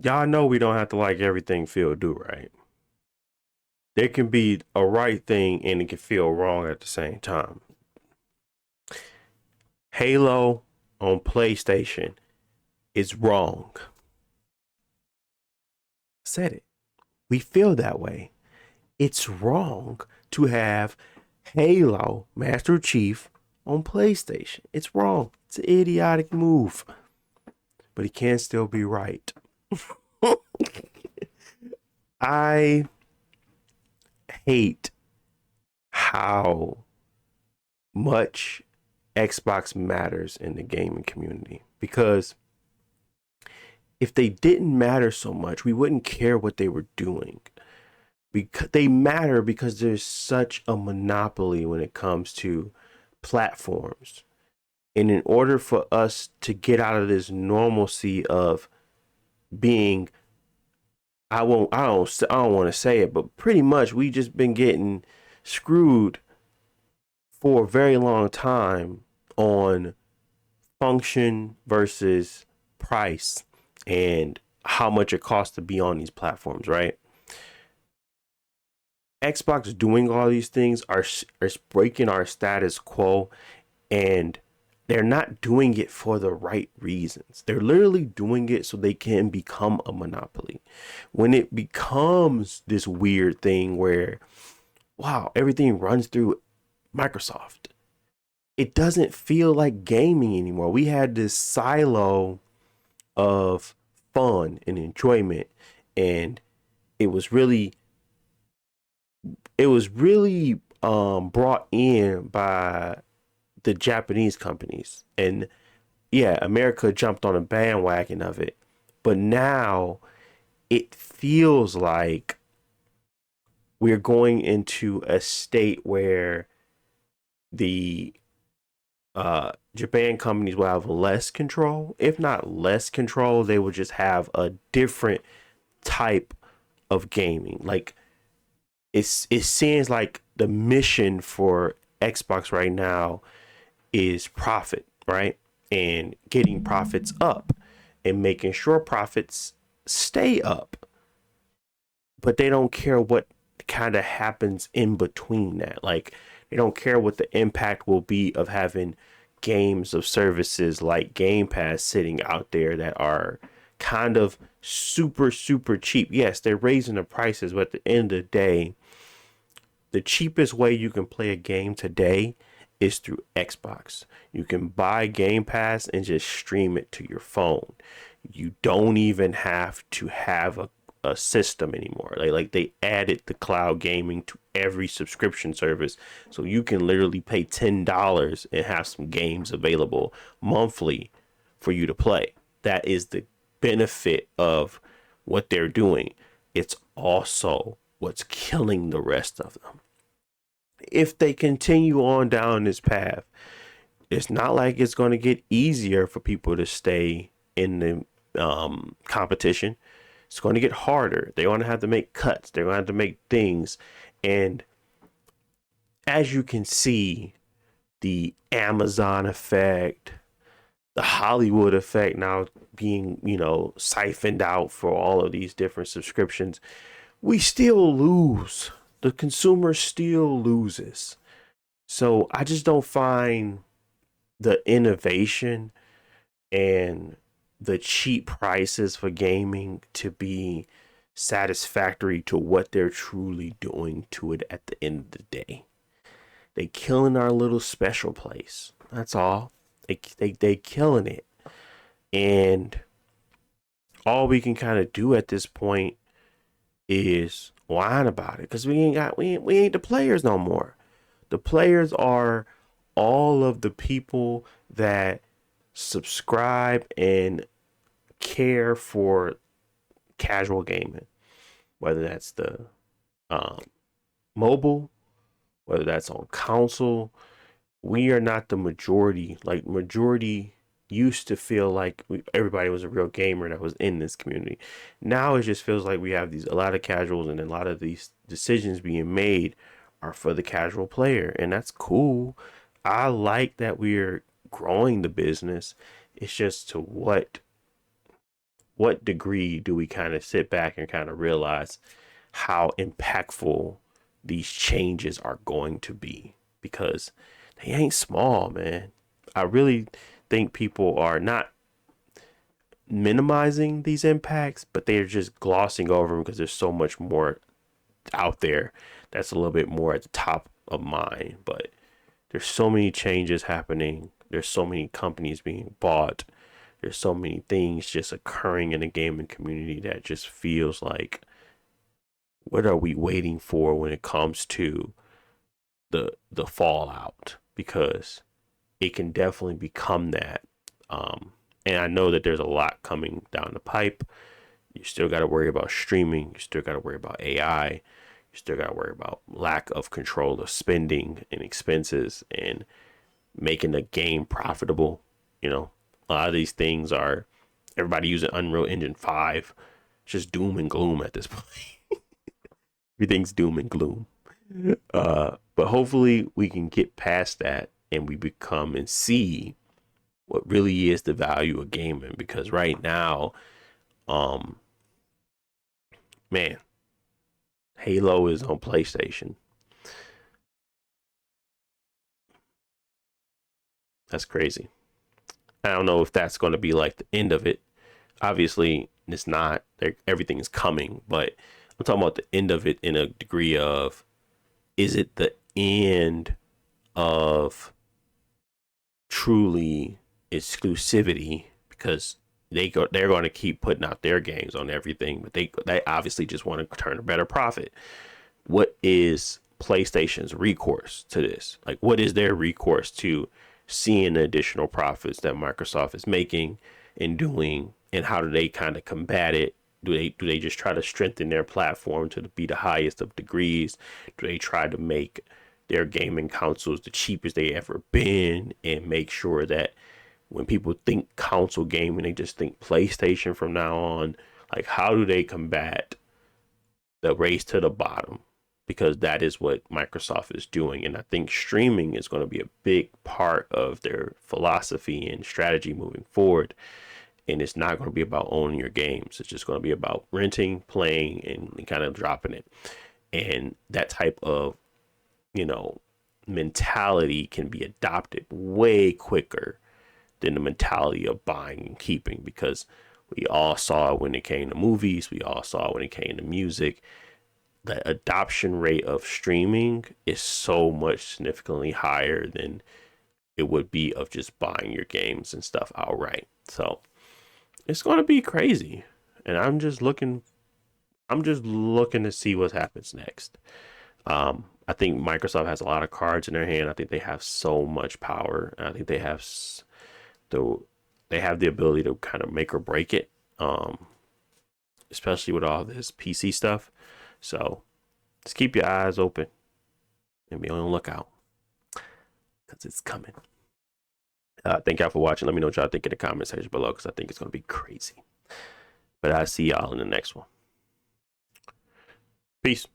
Y'all know we don't have to like everything Phil do, right? There can be a right thing and it can feel wrong at the same time. Halo on PlayStation is wrong. Said it. We feel that way. It's wrong to have Halo Master Chief on PlayStation. It's wrong. It's an idiotic move. But he can still be right. I hate how much Xbox matters in the gaming community because if they didn't matter so much, we wouldn't care what they were doing. Because they matter because there's such a monopoly when it comes to platforms. And in order for us to get out of this normalcy of being I don't want to say it, but pretty much we just been getting screwed for a very long time on function versus price and how much it costs to be on these platforms, right? Xbox doing all these things are breaking our status quo, and they're not doing it for the right reasons. They're literally doing it so they can become a monopoly. When it becomes this weird thing where, wow, everything runs through Microsoft, it doesn't feel like gaming anymore. We had this silo of fun and enjoyment, and it was really brought in by the Japanese companies. And yeah, America jumped on a bandwagon of it. But now it feels like we're going into a state where the Japan companies will have less control. If not less control, they will just have a different type of gaming. Like it seems like the mission for Xbox right now is profit, right? And getting profits up and making sure profits stay up. But they don't care what kind of happens in between that. Like they don't care what the impact will be of having games of services like Game Pass sitting out there that are kind of super cheap. Yes, they're raising the prices, but at the end of the day, the cheapest way you can play a game today is through Xbox. You can buy Game Pass and just stream it to your phone. You don't even have to have a system anymore. Like they added the cloud gaming to every subscription service. So you can literally pay $10 and have some games available monthly for you to play. That is the benefit of what they're doing. It's also what's killing the rest of them. If they continue on down this path, it's not like it's going to get easier for people to stay in the competition. It's going to get harder. They're going to have to make cuts. They're going to have to make things. And as you can see, the Amazon effect, the Hollywood effect now being, siphoned out for all of these different subscriptions, we still lose. The consumer still loses. So I just don't find the innovation and the cheap prices for gaming to be satisfactory to what they're truly doing to it at the end of the day. They killing our little special place. That's all. They killing it. And all we can kind of do at this point is whine about it because we ain't the players no more. The players are all of the people that subscribe and care for casual gaming, whether that's the um, mobile, whether that's on console. We are not the majority. Like majority used to feel like everybody was a real gamer that was in this community. Now it just feels like we have these a lot of casuals, and a lot of these decisions being made are for the casual player, and that's cool. I like that we're growing the business. It's just to what what degree do we kind of sit back and kind of realize how impactful these changes are going to be? Because they ain't small, man. I really think people are not minimizing these impacts, but they're just glossing over them because there's so much more out there that's a little bit more at the top of mind. But there's so many changes happening. There's so many companies being bought. There's so many things just occurring in the gaming community that just feels like, what are we waiting for when it comes to the fallout? Because it can definitely become that. And I know that there's a lot coming down the pipe. You still got to worry about streaming. You still got to worry about AI. You still got to worry about lack of control of spending and expenses and making the game profitable. You know, a lot of these things are, everybody using Unreal Engine 5. It's just doom and gloom at this point. Everything's doom and gloom. But hopefully we can get past that and we become and see what really is the value of gaming. Because right now, um, man, Halo is on PlayStation. That's crazy. I don't know if that's going to be like the end of it. Obviously, it's not. Everything is coming, but I'm talking about the end of it in a degree of, is it the end of truly exclusivity? Because they're going to keep putting out their games on everything, but they obviously just want to turn a better profit. What is PlayStation's recourse to this? Like, what is their recourse to seeing the additional profits that Microsoft is making and doing, and how do they kind of combat it? Do they just try to strengthen their platform to be the highest of degrees? Do they try to make their gaming consoles the cheapest they ever been and make sure that when people think console gaming, they just think PlayStation from now on? Like, how do they combat the race to the bottom? Because that is what Microsoft is doing. And I think streaming is going to be a big part of their philosophy and strategy moving forward. And it's not going to be about owning your games. It's just going to be about renting, playing, and kind of dropping it. And that type of, you know, mentality can be adopted way quicker than the mentality of buying and keeping, because we all saw it when it came to movies. We all saw it when it came to music. The adoption rate of streaming is so much significantly higher than it would be of just buying your games and stuff outright. So it's going to be crazy. And I'm just looking to see what happens next. I think Microsoft has a lot of cards in their hand. I think they have so much power. I think the they have the ability to kind of make or break it. Especially with all this PC stuff. So just keep your eyes open and be on the lookout, because it's coming. Thank y'all for watching. Let me know what y'all think in the comment section below, because I think it's going to be crazy. But I'll see y'all in the next one. Peace.